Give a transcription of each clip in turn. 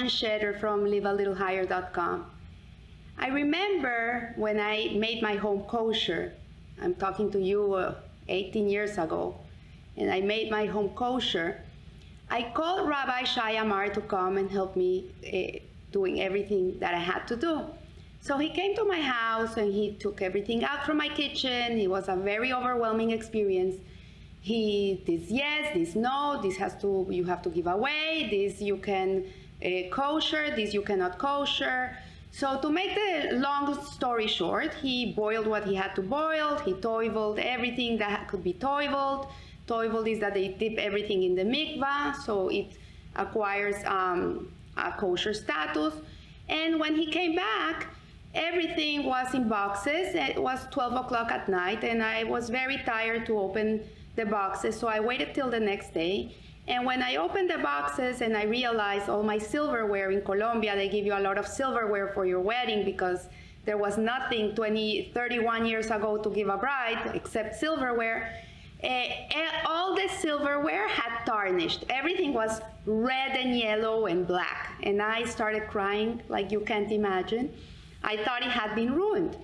Margie Shedder from livealittlehigher.com. I remember when I made my home kosher. I'm talking to you 18 years ago, and I made my home kosher. I called Rabbi Shai Amar to come and help me doing everything that I had to do. So he came to my house and he took everything out from my kitchen. It was a very overwhelming experience. This yes, this no, you have to give away, this you can kosher, this you cannot kosher. So to make the long story short, he boiled what he had to boil, he toiveled everything that could be toiveled. Toiveled is that they dip everything in the mikvah, so it acquires a kosher status. And when he came back, everything was in boxes. It was 12 o'clock at night, and I was very tired to open the boxes, so I waited till the next day. And when I opened the boxes and I realized all my silverware in Colombia, they give you a lot of silverware for your wedding because there was nothing 31 years ago to give a bride except silverware. All the silverware had tarnished. Everything was red and yellow and black. And I started crying like you can't imagine. I thought it had been ruined.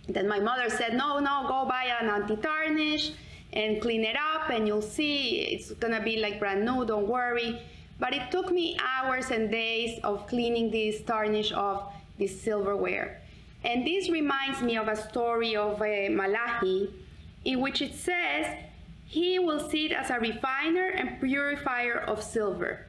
Then my mother said, no, go buy an anti-tarnish and clean it up and you'll see it's gonna be like brand new, don't worry. But it took me hours and days of cleaning this tarnish off this silverware. And this reminds me of a story of Malachi, in which it says, he will sit as a refiner and purifier of silver.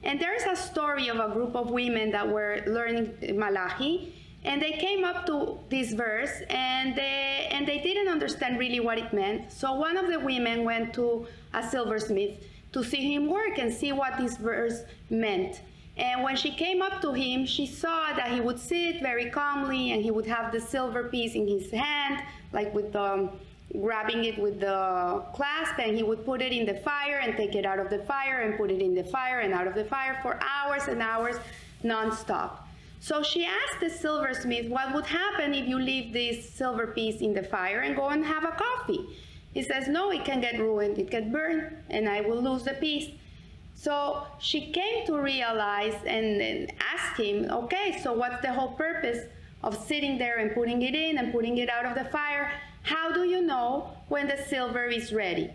And there's a story of a group of women that were learning Malachi, and they came up to this verse and they didn't understand really what it meant. So one of the women went to a silversmith to see him work and see what this verse meant. And when she came up to him, she saw that he would sit very calmly and he would have the silver piece in his hand, like with grabbing it with the clasp, and he would put it in the fire and take it out of the fire and put it in the fire and out of the fire for hours and hours non-stop. So she asked the silversmith what would happen if you leave this silver piece in the fire and go and have a coffee. He says, no, it can get ruined, it can burn, and I will lose the piece. So she came to realize and asked him, okay, so what's the whole purpose of sitting there and putting it in and putting it out of the fire? How do you know when the silver is ready?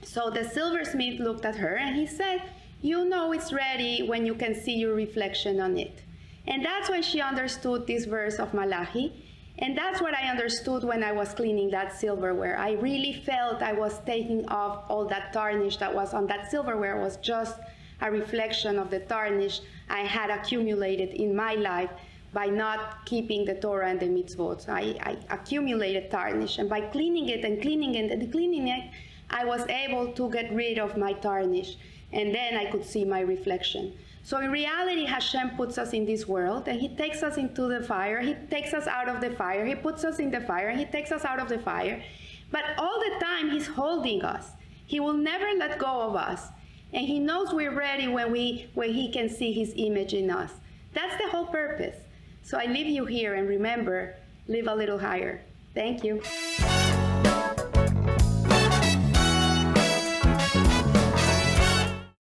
So the silversmith looked at her and he said, you know it's ready when you can see your reflection on it. And that's when she understood this verse of Malachi. And that's what I understood when I was cleaning that silverware. I really felt I was taking off all that tarnish that was on that silverware. It was just a reflection of the tarnish I had accumulated in my life by not keeping the Torah and the mitzvot. I accumulated tarnish, and by cleaning it and cleaning it and cleaning it, I was able to get rid of my tarnish, and then I could see my reflection. So in reality, Hashem puts us in this world, and He takes us into the fire, He takes us out of the fire, He puts us in the fire, and He takes us out of the fire. But all the time, He's holding us. He will never let go of us. And He knows we're ready when He can see His image in us. That's the whole purpose. So I leave you here, and remember, live a little higher. Thank you.